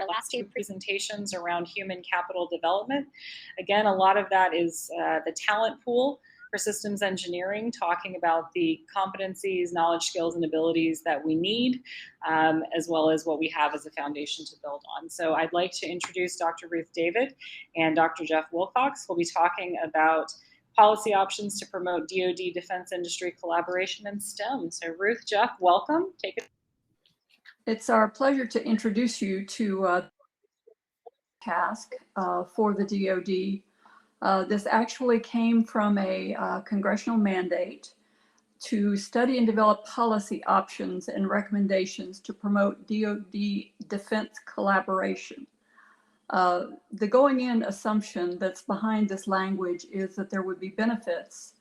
our last two presentations around human capital development. Again, a lot of that is the talent pool for systems engineering, talking about the competencies, knowledge, skills, and abilities that we need, as well as what we have as a foundation to build on. So I'd like to introduce Dr. Ruth David and Dr. Jeff Wilcox. We'll be talking about policy options to promote DoD defense industry collaboration in STEM. So Ruth, Jeff, welcome. Take it. It's our pleasure to introduce you to task for the DoD. This actually came from a congressional mandate to study and develop policy options and recommendations to promote DoD defense collaboration. The going in assumption that's behind this language is that there would be benefits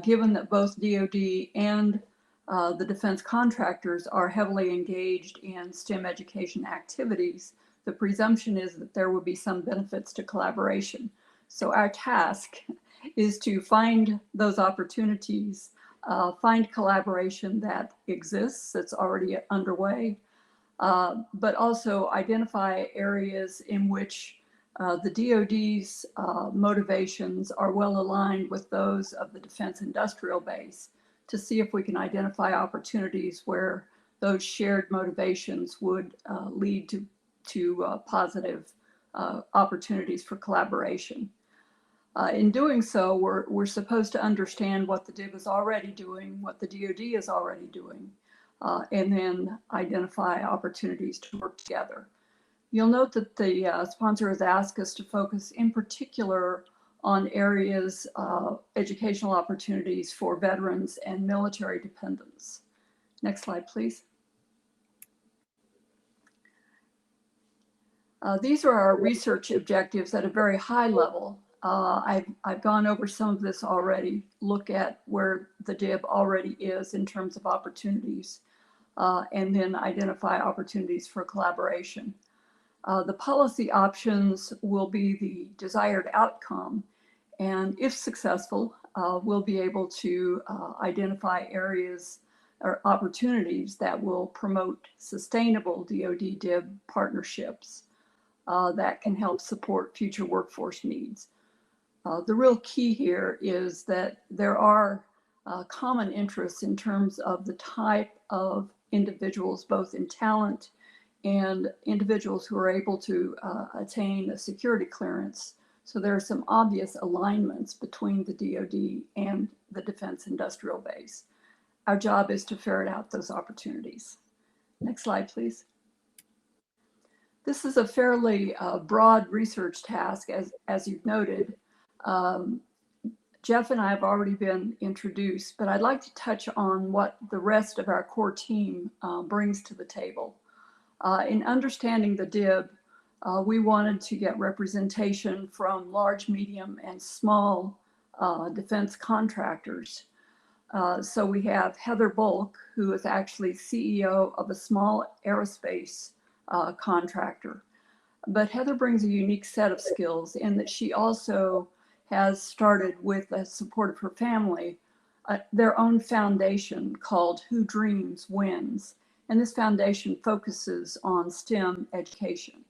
given that both DoD and the defense contractors are heavily engaged in STEM education activities. The presumption is that there would be some benefits to collaboration. So our task is to find those opportunities, find collaboration that exists, that's already underway, but also identify areas in which the DoD's motivations are well aligned with those of the defense industrial base, to see if we can identify opportunities where those shared motivations would lead to positive opportunities for collaboration. In doing so, we're supposed to understand what the DIB is already doing, what the DoD is already doing, and then identify opportunities to work together. You'll note that the sponsor has asked us to focus in particular on areas of educational opportunities for veterans and military dependents. Next slide, please. These are our research objectives at a very high level. I've gone over some of this already. Look at where the DIB already is in terms of opportunities, and then identify opportunities for collaboration. The policy options will be the desired outcome, and if successful, we'll be able to identify areas or opportunities that will promote sustainable DoD-DIB partnerships that can help support future workforce needs. The real key here is that there are common interests in terms of the type of individuals, both in talent and individuals who are able to attain a security clearance. So there are some obvious alignments between the DoD and the defense industrial base. Our job is to ferret out those opportunities. Next slide, please. This is a fairly broad research task, as you've noted. Jeff and I have already been introduced, but I'd like to touch on what the rest of our core team brings to the table. In understanding the DIB, we wanted to get representation from large, medium, and small defense contractors. So we have Heather Bulk, who is actually CEO of a small aerospace contractor. But Heather brings a unique set of skills in that she also has started, with the support of her family, their own foundation called Who Dreams Wins. And this foundation focuses on STEM education.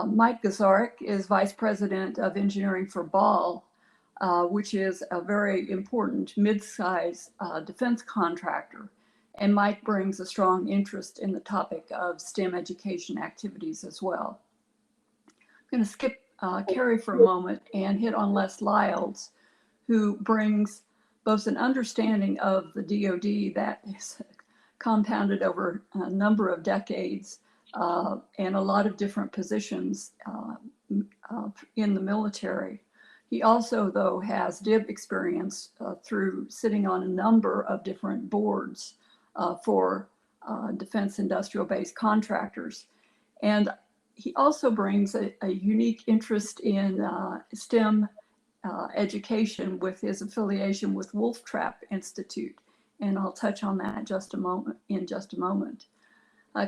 Mike Gazarek is Vice President of Engineering for Ball, which is a very important mid-size defense contractor. And Mike brings a strong interest in the topic of STEM education activities as well. I'm going to skip Carrie for a moment and hit on Les Lyles, who brings both an understanding of the DoD that is compounded over a number of decades and a lot of different positions in the military. He also, though, has DIB experience through sitting on a number of different boards for defense industrial base contractors. And he also brings a unique interest in STEM education with his affiliation with Wolf Trap Institute. And I'll touch on that in just a moment.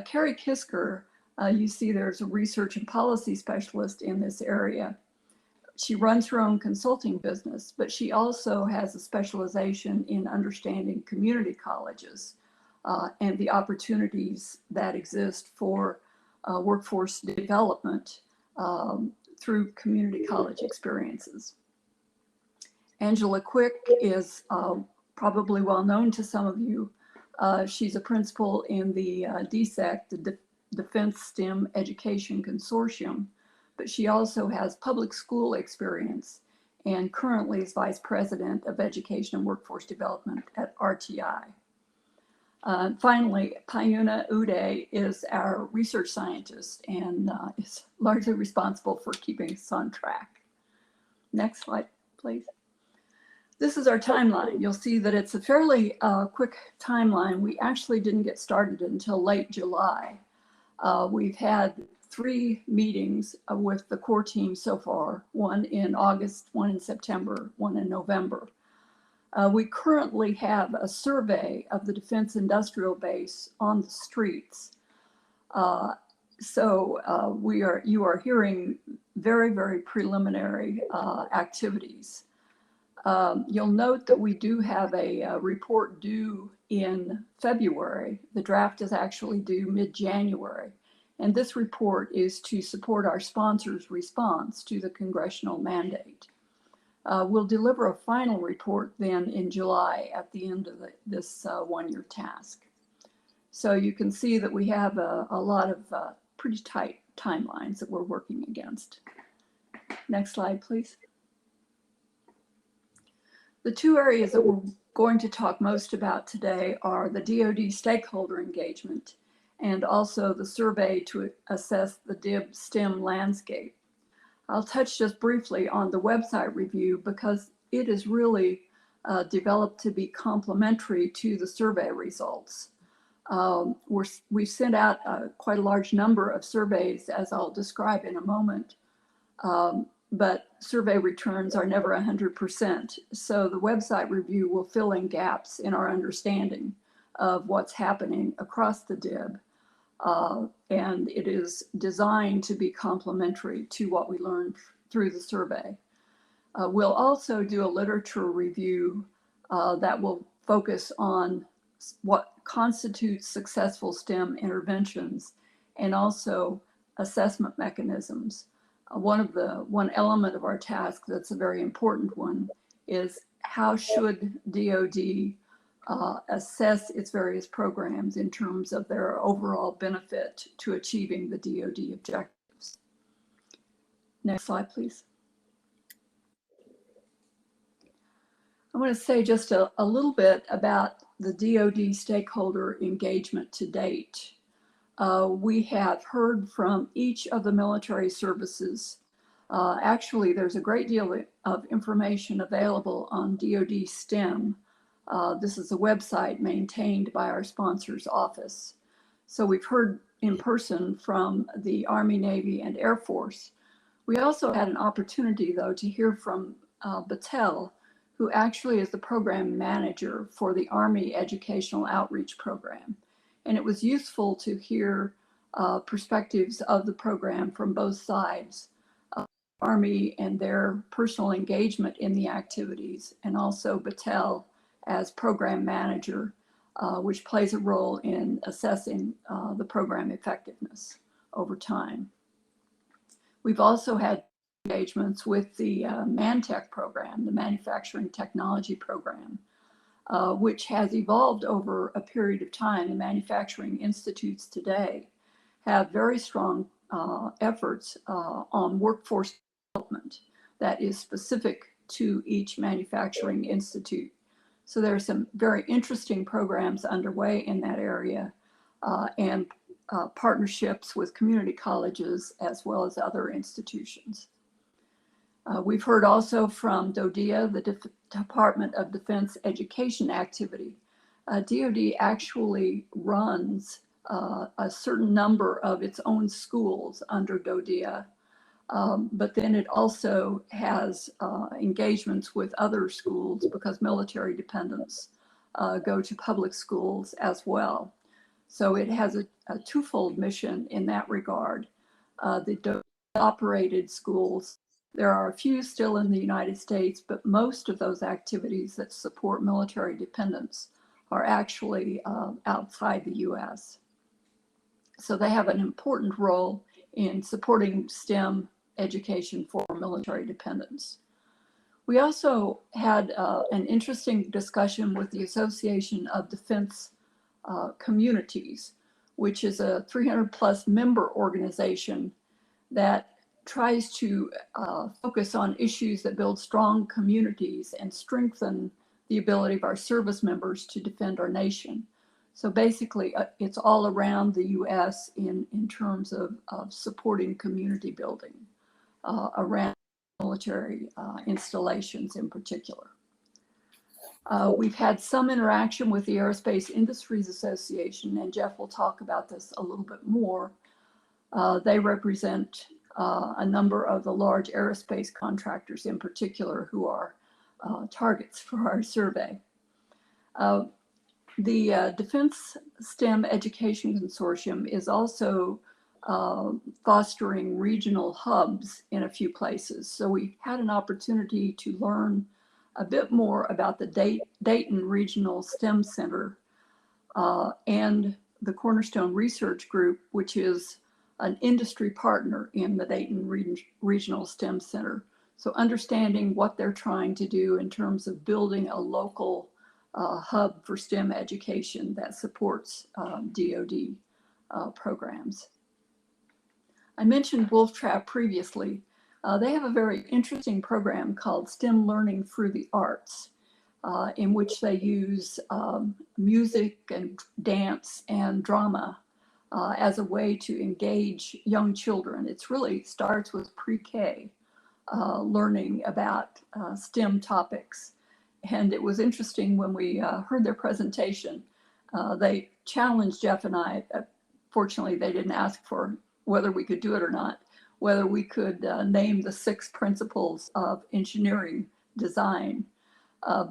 Carrie Kisker, you see there's a research and policy specialist in this area. She runs her own consulting business, but she also has a specialization in understanding community colleges and the opportunities that exist for workforce development through community college experiences. Angela Quick is probably well known to some of you. She's a principal in the DSEC, the Defense STEM Education Consortium, but she also has public school experience and currently is Vice President of Education and Workforce Development at RTI. Finally, Payuna Uday is our research scientist and is largely responsible for keeping us on track. Next slide, please. This is our timeline. You'll see that it's a fairly quick timeline. We actually didn't get started until late July. We've had 3 meetings with the core team so far, one in August, one in September, one in November. We currently have a survey of the defense industrial base on the streets. You are hearing very, very preliminary activities. You'll note that we do have a report due in February. The draft is actually due mid-January. And this report is to support our sponsor's response to the congressional mandate. We'll deliver a final report then in July at the end of this one-year task. So you can see that we have a lot of pretty tight timelines that we're working against. Next slide, please. The 2 areas that we're going to talk most about today are the DoD Stakeholder Engagement and also the survey to assess the DIB STEM landscape. I'll touch just briefly on the website review because it is really developed to be complementary to the survey results. We've sent out quite a large number of surveys, as I'll describe in a moment, but survey returns are never 100%. So the website review will fill in gaps in our understanding of what's happening across the DIB. And it is designed to be complementary to what we learned through the survey. We'll also do a literature review that will focus on what constitutes successful STEM interventions and also assessment mechanisms. One element of our task that's a very important one is how should DoD assess its various programs in terms of their overall benefit to achieving the DoD objectives. Next slide, please. I want to say just a little bit about the DoD stakeholder engagement to date. We have heard from each of the military services. Actually, there's a great deal of information available on DoD STEM. This is a website maintained by our sponsor's office. So we've heard in person from the Army, Navy, and Air Force. We also had an opportunity, though, to hear from Battelle, who actually is the program manager for the Army Educational Outreach Program. And it was useful to hear perspectives of the program from both sides, Army and their personal engagement in the activities, and also Battelle as program manager, which plays a role in assessing the program effectiveness over time. We've also had engagements with the ManTech program, the Manufacturing Technology Program, which has evolved over a period of time. The manufacturing institutes today have very strong efforts on workforce development that is specific to each manufacturing institute. So there are some very interesting programs underway in that area and partnerships with community colleges as well as other institutions. We've heard also from DoDEA, the Department of Defense Education Activity. DoD actually runs a certain number of its own schools under DoDEA, but then it also has engagements with other schools because military dependents go to public schools as well. So it has a twofold mission in that regard. The DoD-operated schools, there are a few still in the United States, but most of those activities that support military dependents are actually outside the US. So they have an important role in supporting STEM education for military dependents. We also had an interesting discussion with the Association of Defense Communities, which is a 300+ member organization that tries to focus on issues that build strong communities and strengthen the ability of our service members to defend our nation. So basically, it's all around the U.S. in terms of supporting community building around military installations in particular. We've had some interaction with the Aerospace Industries Association, and Jeff will talk about this a little bit more. They represent a number of the large aerospace contractors in particular who are targets for our survey. The Defense STEM Education Consortium is also fostering regional hubs in a few places. So we had an opportunity to learn a bit more about the Dayton Regional STEM Center and the Cornerstone Research Group, which is an industry partner in the Dayton Regional STEM Center. So understanding what they're trying to do in terms of building a local hub for STEM education that supports DoD programs. I mentioned Wolf Trap previously. They have a very interesting program called STEM Learning Through the Arts, in which they use music and dance and drama as a way to engage young children. It's really starts with pre-K, learning about STEM topics. And it was interesting when we heard their presentation, they challenged Jeff and I. Fortunately, they didn't ask for whether we could do it or not, whether we could name the 6 principles of engineering design,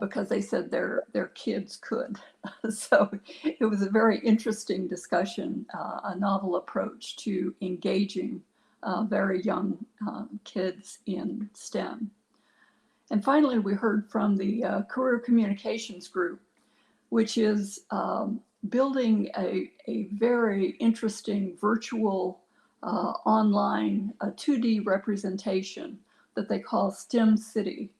because they said their kids could. So it was a very interesting discussion, a novel approach to engaging very young kids in STEM. And finally, we heard from the Career Communications Group, which is building a very interesting virtual online 2D representation that they call STEM City.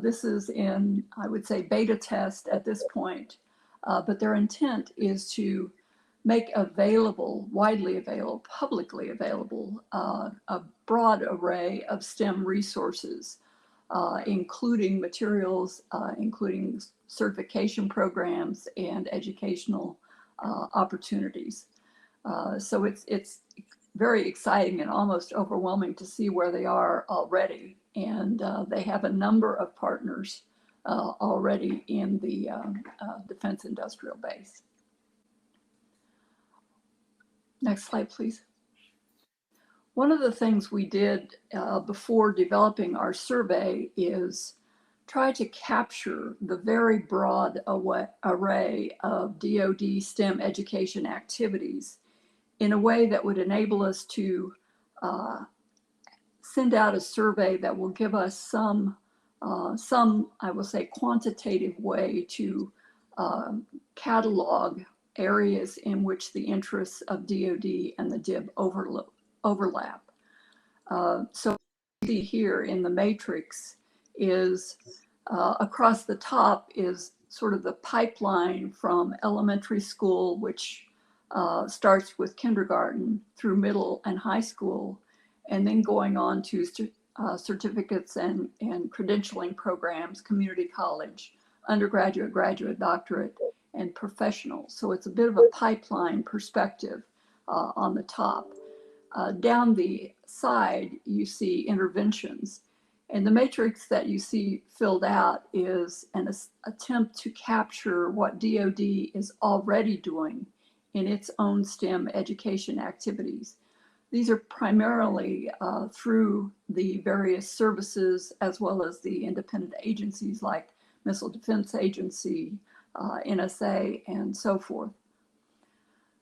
This is in, I would say, beta test at this point, but their intent is to make available, widely available, publicly available, a broad array of STEM resources, including materials, including certification programs and educational opportunities. So it's very exciting and almost overwhelming to see where they are already. And they have a number of partners already in the defense industrial base. Next slide, please. One of the things we did before developing our survey is try to capture the very broad array of DoD STEM education activities in a way that would enable us to send out a survey that will give us some, I will say, quantitative way to catalog areas in which the interests of DoD and the DIB overlap. So what you see here in the matrix is across the top is sort of the pipeline from elementary school, which starts with kindergarten through middle and high school, and then going on to certificates and credentialing programs, community college, undergraduate, graduate, doctorate, and professional. So it's a bit of a pipeline perspective on the top. Down the side, you see interventions. And the matrix that you see filled out is an attempt to capture what DoD is already doing in its own STEM education activities. These are primarily through the various services as well as the independent agencies like Missile Defense Agency, NSA, and so forth.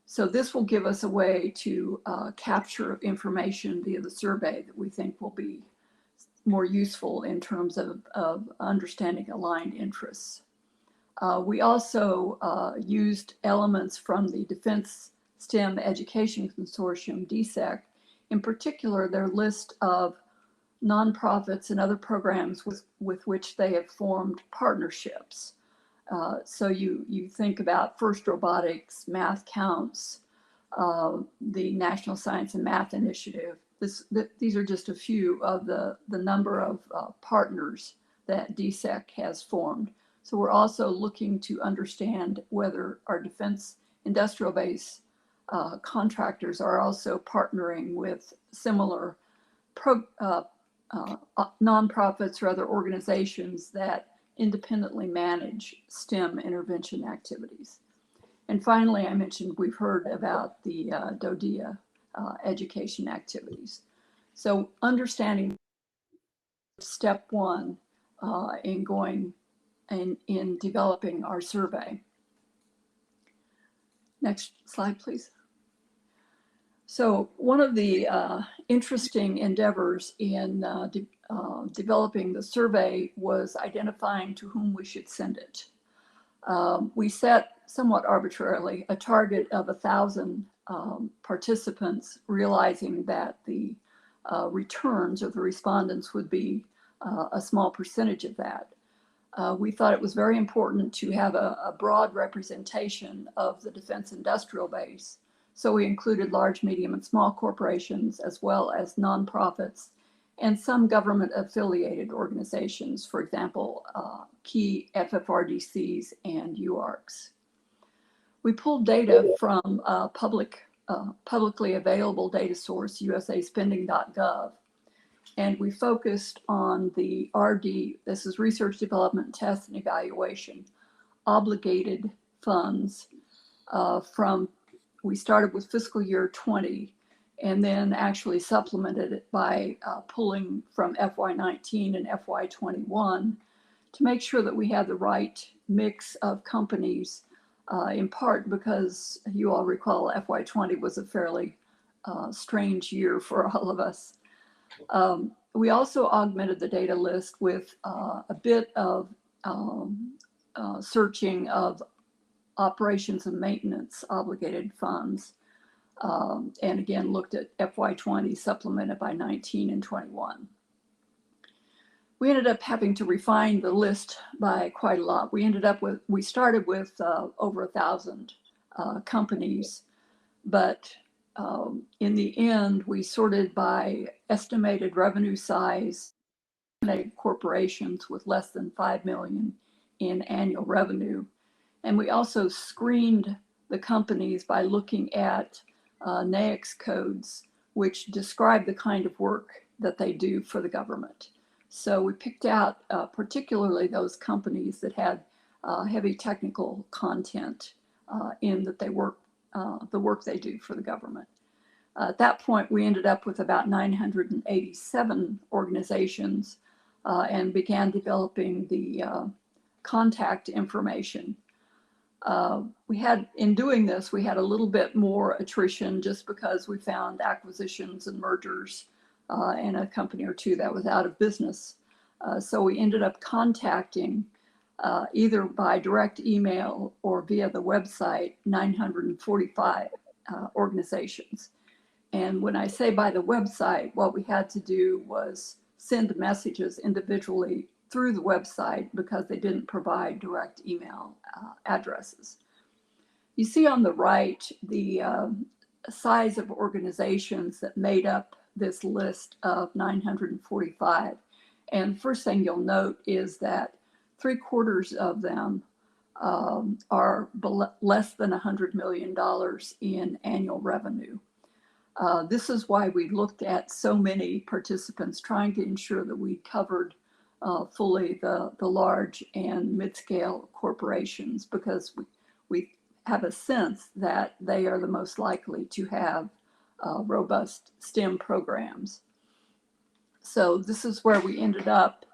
So this will give us a way to capture information via the survey that we think will be more useful in terms of understanding aligned interests. We also used elements from the Defense STEM Education Consortium, DSEC, in particular, their list of nonprofits and other programs with which they have formed partnerships. So you think about FIRST Robotics, Math Counts, the National Science and Math Initiative. These are just a few of the number of partners that DSEC has formed. So we're also looking to understand whether our defense industrial base contractors are also partnering with similar nonprofits or other organizations that independently manage STEM intervention activities. And finally, I mentioned we've heard about the DoD education activities. So understanding step one in going and in developing our survey. Next slide, please. So one of the interesting endeavors in developing the survey was identifying to whom we should send it. We set somewhat arbitrarily a target of 1,000 participants, realizing that the returns of the respondents would be a small percentage of that. We thought it was very important to have a broad representation of the defense industrial base. So we included large, medium, and small corporations, as well as nonprofits and some government affiliated organizations, for example, key FFRDCs and UARCs. We pulled data from publicly available data source, usaspending.gov, and we focused on the RD, this is Research, Development, Test, and Evaluation, obligated funds we started with fiscal year 20 and then actually supplemented it by pulling from FY19 and FY21 to make sure that we had the right mix of companies, in part because you all recall FY20 was a fairly strange year for all of us. We also augmented the data list with a bit of searching of operations and maintenance obligated funds, and again looked at FY20 supplemented by 19 and 21. We ended up having to refine the list by quite a lot. We started with over 1,000 companies, but in the end, we sorted by estimated revenue size, corporations with less than 5 million in annual revenue. And we also screened the companies by looking at NAICS codes, which describe the kind of work that they do for the government. So we picked out particularly those companies that had heavy technical content in that they work, the work they do for the government. At that point, we ended up with about 987 organizations and began developing the contact information. In doing this, we had a little bit more attrition just because we found acquisitions and mergers and a company or two that was out of business. So we ended up contacting either by direct email or via the website 945 organizations. And when I say by the website, what we had to do was send messages individually through the website because they didn't provide direct email addresses. You see on the right the size of organizations that made up this list of 945. And first thing you'll note is that 3/4 of them are less than $100 million in annual revenue. This is why we looked at so many participants, trying to ensure that we covered fully the large and mid-scale corporations, because we have a sense that they are the most likely to have robust STEM programs. So this is where we ended up,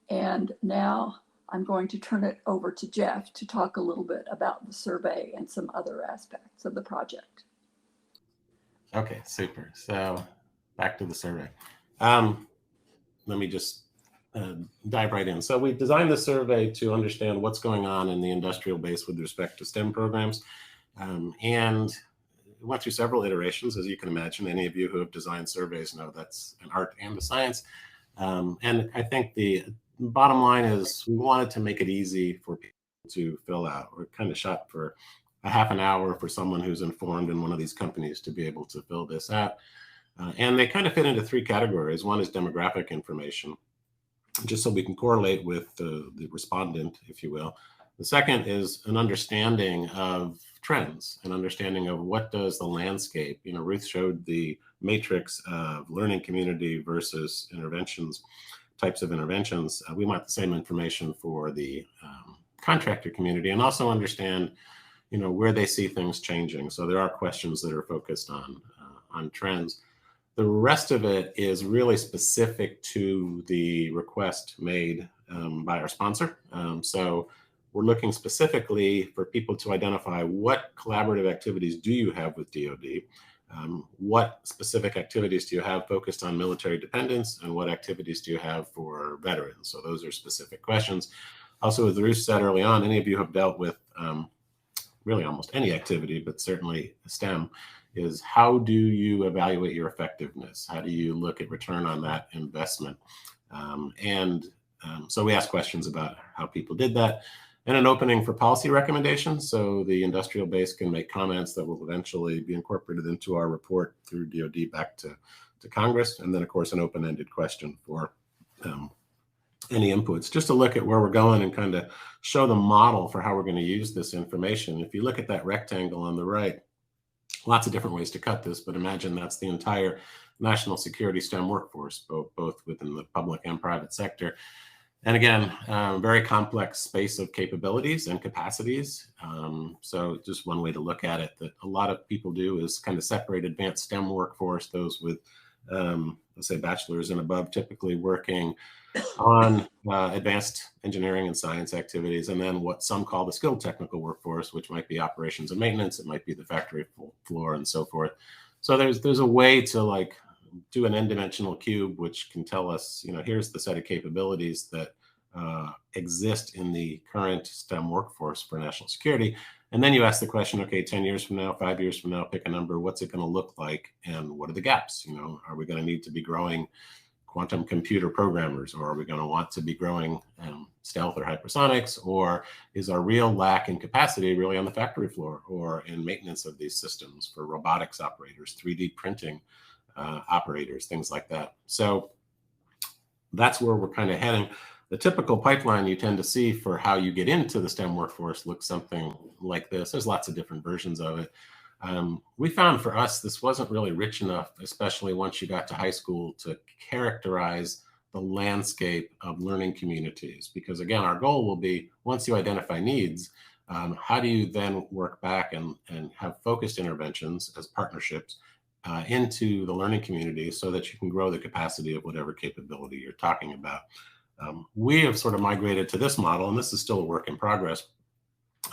and now I'm going to turn it over to Jeff to talk a little bit about the survey and some other aspects of the project. Okay, super. So back to the survey. Let me just dive right in. So we designed the survey to understand what's going on in the industrial base with respect to STEM programs. And went through several iterations, as you can imagine. Any of you who have designed surveys know that's an art and a science. And I think the bottom line is we wanted to make it easy for people to fill out. We're kind of shot for a half an hour for someone who's informed in one of these companies to be able to fill this out. And they kind of fit into three categories. One is demographic information, just so we can correlate with the respondent, if you will. The second is an understanding of trends, an understanding of what does the landscape, Ruth showed the matrix of learning community versus interventions, types of interventions. We want the same information for the contractor community, and also understand, where they see things changing. So there are questions that are focused on trends. The rest of it is really specific to the request made by our sponsor. So we're looking specifically for people to identify what collaborative activities do you have with DoD, what specific activities do you have focused on military dependents, and what activities do you have for veterans? So those are specific questions. Also, as Ruth said early on, any of you have dealt with really almost any activity, but certainly STEM, is how do you evaluate your effectiveness? How do you look at return on that investment? So we asked questions about how people did that, and an opening for policy recommendations. So the industrial base can make comments that will eventually be incorporated into our report through DoD back to Congress. And then, of course, an open-ended question for any inputs, just to look at where we're going and kind of show the model for how we're going to use this information. If you look at that rectangle on the right, lots of different ways to cut this, but imagine that's the entire national security STEM workforce, both within the public and private sector. And again, very complex space of capabilities and capacities. So just one way to look at it that a lot of people do is kind of separate advanced STEM workforce, those with, let's say, bachelor's and above, typically working on advanced engineering and science activities, and then what some call the skilled technical workforce, which might be operations and maintenance, it might be the factory floor and so forth. So there's a way to do an n-dimensional cube, which can tell us, here's the set of capabilities that exist in the current STEM workforce for national security. And then you ask the question, okay, 10 years from now, 5 years from now, pick a number, what's it going to look like? And what are the gaps? Are we going to need to be growing quantum computer programmers, or are we going to want to be growing stealth or hypersonics, or is our real lack in capacity really on the factory floor or in maintenance of these systems for robotics operators, 3D printing operators, things like that. So that's where we're kind of heading. The typical pipeline you tend to see for how you get into the STEM workforce looks something like this. There's lots of different versions of it. We found for us, this wasn't really rich enough, especially once you got to high school, to characterize the landscape of learning communities. Because again, our goal will be, once you identify needs, how do you then work back and have focused interventions as partnerships into the learning community so that you can grow the capacity of whatever capability you're talking about. We have sort of migrated to this model, and this is still a work in progress.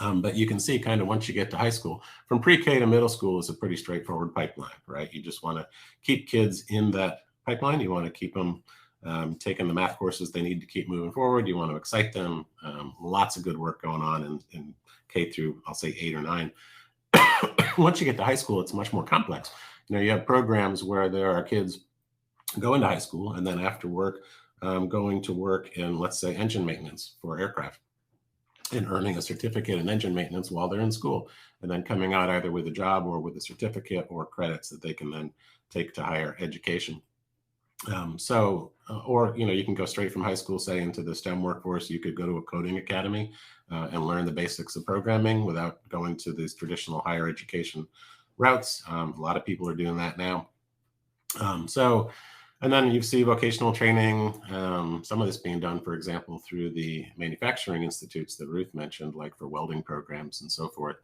But you can see kind of once you get to high school, from pre-K to middle school is a pretty straightforward pipeline, right? You just want to keep kids in that pipeline. You want to keep them taking the math courses they need to keep moving forward. You want to excite them. Lots of good work going on in K through, I'll say, 8 or 9. Once you get to high school, it's much more complex. You have programs where there are kids going to high school and then after work, going to work in, let's say, engine maintenance for aircraft, and earning a certificate in engine maintenance while they're in school, and then coming out either with a job or with a certificate or credits that they can then take to higher education. Or you can go straight from high school, say, into the STEM workforce. You could go to a coding academy and learn the basics of programming without going to these traditional higher education routes. A lot of people are doing that now. And then you see vocational training, some of this being done, for example, through the manufacturing institutes that Ruth mentioned, like for welding programs and so forth,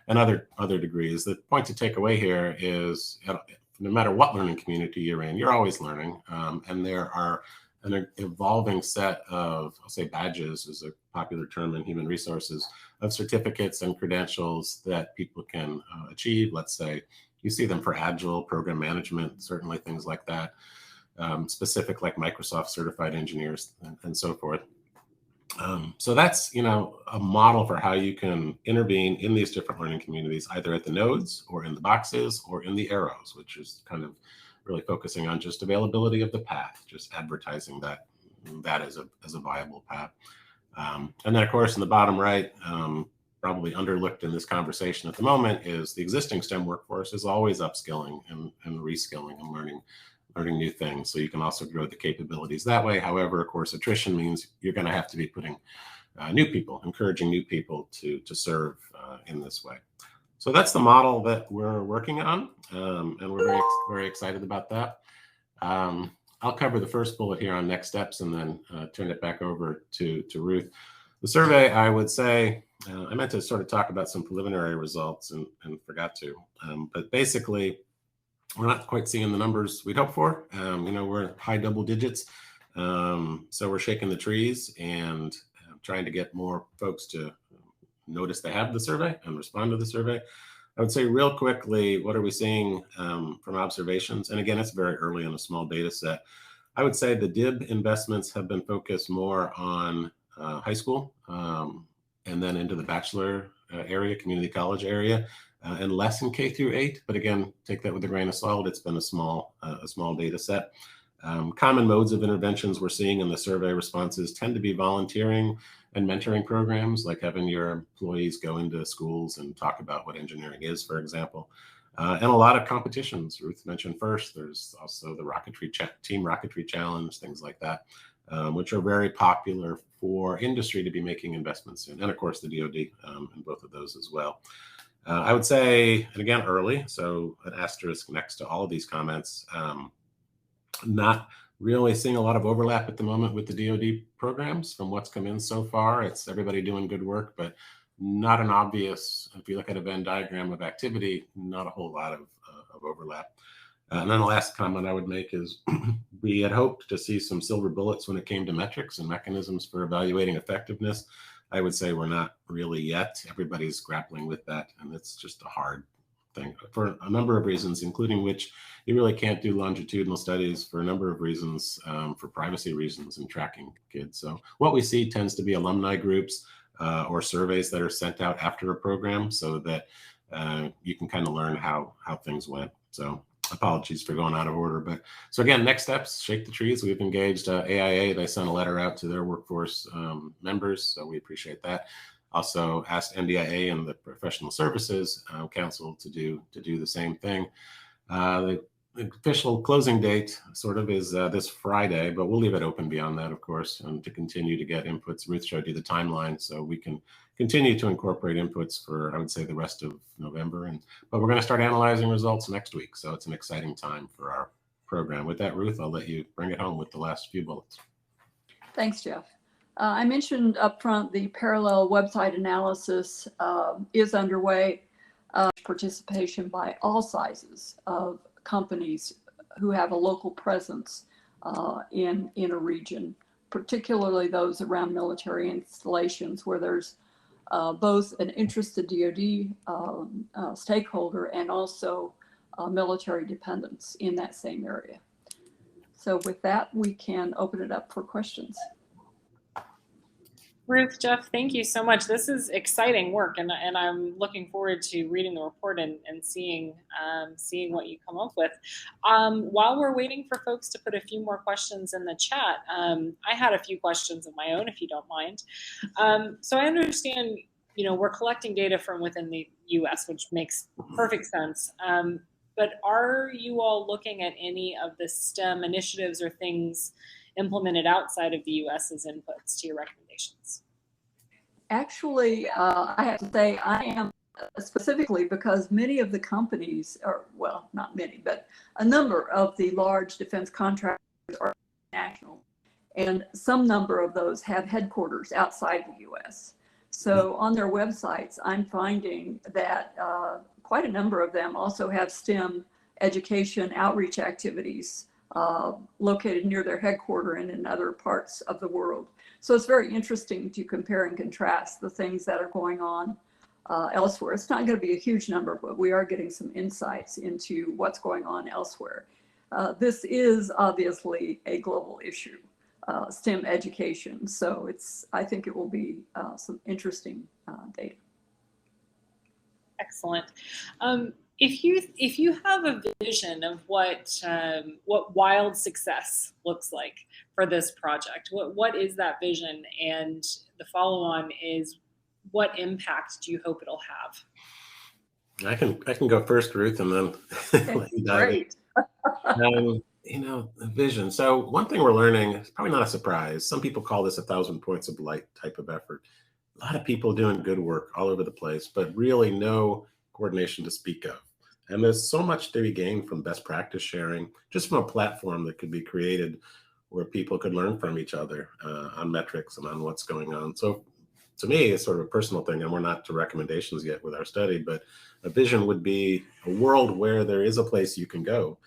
and other degrees. The point to take away here is, no matter what learning community you're in, you're always learning. And there are an evolving set of, I'll say, badges is a popular term in human resources, of certificates and credentials that people can achieve. Let's say you see them for Agile, program management, certainly things like that. Specific, like Microsoft certified engineers and so forth. So that's, a model for how you can intervene in these different learning communities, either at the nodes or in the boxes or in the arrows, which is kind of really focusing on just availability of the path, just advertising that as a viable path. And then, of course, in the bottom right, probably underlooked in this conversation at the moment, is the existing STEM workforce is always upskilling and reskilling and learning new things. So you can also grow the capabilities that way. However, of course, attrition means you're going to have to be putting new people, encouraging new people to serve in this way. So that's the model that we're working on, and we're very, very excited about that. I'll cover the first bullet here on next steps and then turn it back over to Ruth. The survey, I would say, I meant to sort of talk about some preliminary results and forgot to, but basically, we're not quite seeing the numbers we'd hope for. We're high double digits. So we're shaking the trees and trying to get more folks to notice they have the survey and respond to the survey. I would say real quickly, what are we seeing from observations? And again, it's very early in a small data set. I would say the DIB investments have been focused more on high school and then into the bachelor area, community college area. And less in K through 8, but again, take that with a grain of salt. It's been a small data set. Common modes of interventions we're seeing in the survey responses tend to be volunteering and mentoring programs, like having your employees go into schools and talk about what engineering is, for example. And a lot of competitions. Ruth mentioned first. There's also the Team Rocketry Challenge, things like that, which are very popular for industry to be making investments in, and of course the DoD in both of those as well. I would say, and again, early, so an asterisk next to all of these comments, not really seeing a lot of overlap at the moment with the DoD programs from what's come in so far. It's everybody doing good work, but not an obvious, if you look at a Venn diagram of activity, not a whole lot of overlap. And then the last comment I would make is we had hoped to see some silver bullets when it came to metrics and mechanisms for evaluating effectiveness. I would say we're not really yet. Everybody's grappling with that, and it's just a hard thing for a number of reasons, including which you really can't do longitudinal studies for a number of reasons, for privacy reasons and tracking kids. So what we see tends to be alumni groups or surveys that are sent out after a program so that you can kind of learn how things went. So apologies for going out of order, but so again, next steps, shake the trees. We've engaged AIA. They sent a letter out to their workforce members, so we appreciate that. Also asked NDIA and the Professional Services Council to do the same thing. The official closing date sort of is this Friday, but we'll leave it open beyond that, of course, and to continue to get inputs. Ruth showed you the timeline, so we can continue to incorporate inputs for, I would say, the rest of November. But we're going to start analyzing results next week, so it's an exciting time for our program. With that, Ruth, I'll let you bring it home with the last few bullets. Thanks, Jeff. I mentioned up front the parallel website analysis is underway. Participation by all sizes of companies who have a local presence in a region, particularly those around military installations where there's both an interested DoD stakeholder and also military dependents in that same area. So with that, we can open it up for questions. Ruth, Jeff, thank you so much. This is exciting work, and I'm looking forward to reading the report and seeing what you come up with. While we're waiting for folks to put a few more questions in the chat, I had a few questions of my own, if you don't mind. So I understand, we're collecting data from within the U.S., which makes perfect sense. But are you all looking at any of the STEM initiatives or things implemented outside of the U.S. as inputs to your recommendations? Actually, I have to say I am, specifically because many of the companies, or well, not many, but a number of the large defense contractors are national, and some number of those have headquarters outside the U.S. So on their websites, I'm finding that quite a number of them also have STEM education outreach activities located near their headquarters and in other parts of the world. So it's very interesting to compare and contrast the things that are going on elsewhere. It's not going to be a huge number, but we are getting some insights into what's going on elsewhere. This is obviously a global issue. STEM education. So I think it will be some interesting data. Excellent. If you have a vision of what wild success looks like for this project, what is that vision? And the follow-on is, what impact do you hope it'll have? I can go first, Ruth, and then let you dive in. The vision. So one thing we're learning, it's probably not a surprise. Some people call this 1,000 points of light type of effort. A lot of people doing good work all over the place, but really no coordination to speak of. And there's so much to be gained from best practice sharing, just from a platform that could be created where people could learn from each other on metrics and on what's going on. So to me, it's sort of a personal thing, and we're not to recommendations yet with our study, but a vision would be a world where there is a place you can go,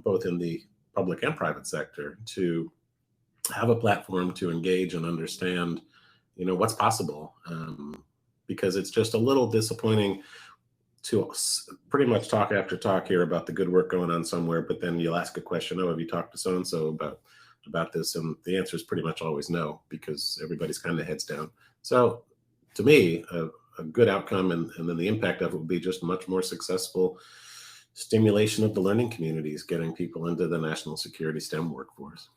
both in the public and private sector, to have a platform to engage and understand, what's possible. Because it's just a little disappointing to pretty much talk after talk here about the good work going on somewhere, but then you'll ask a question, have you talked to so-and-so about this? And the answer is pretty much always no, because everybody's kind of heads down. So to me, a good outcome and then the impact of it will be just much more successful stimulation of the learning communities, getting people into the national security STEM workforce.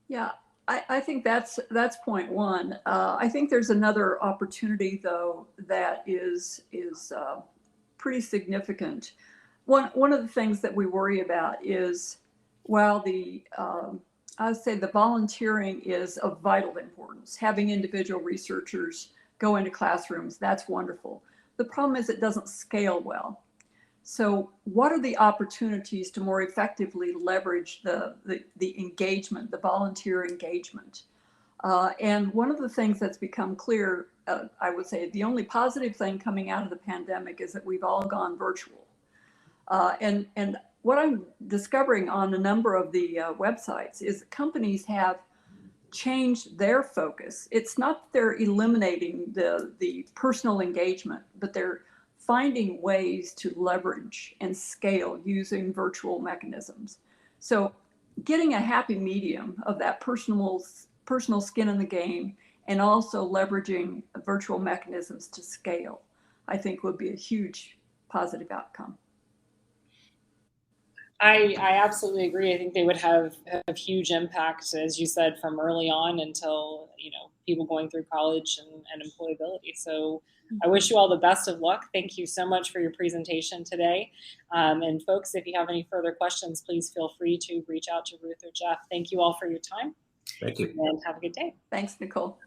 Yeah, I think that's point one. I think there's another opportunity, though, that is pretty significant. One of the things that we worry about is, while I would say the volunteering is of vital importance, having individual researchers go into classrooms, that's wonderful. The problem is it doesn't scale well. So what are the opportunities to more effectively leverage the engagement, the volunteer engagement? And one of the things that's become clear, I would say the only positive thing coming out of the pandemic is that we've all gone virtual. And what I'm discovering on a number of the websites is that companies have changed their focus. It's not that they're eliminating the personal engagement, but they're finding ways to leverage and scale using virtual mechanisms. So getting a happy medium of that personal skin in the game and also leveraging virtual mechanisms to scale, I think would be a huge positive outcome. I absolutely agree. I think they would have huge impact, as you said, from early on until, people going through college and employability. So I wish you all the best of luck. Thank you so much for your presentation today. And folks, if you have any further questions, please feel free to reach out to Ruth or Jeff. Thank you all for your time. Thank you. And have a good day. Thanks, Nicole.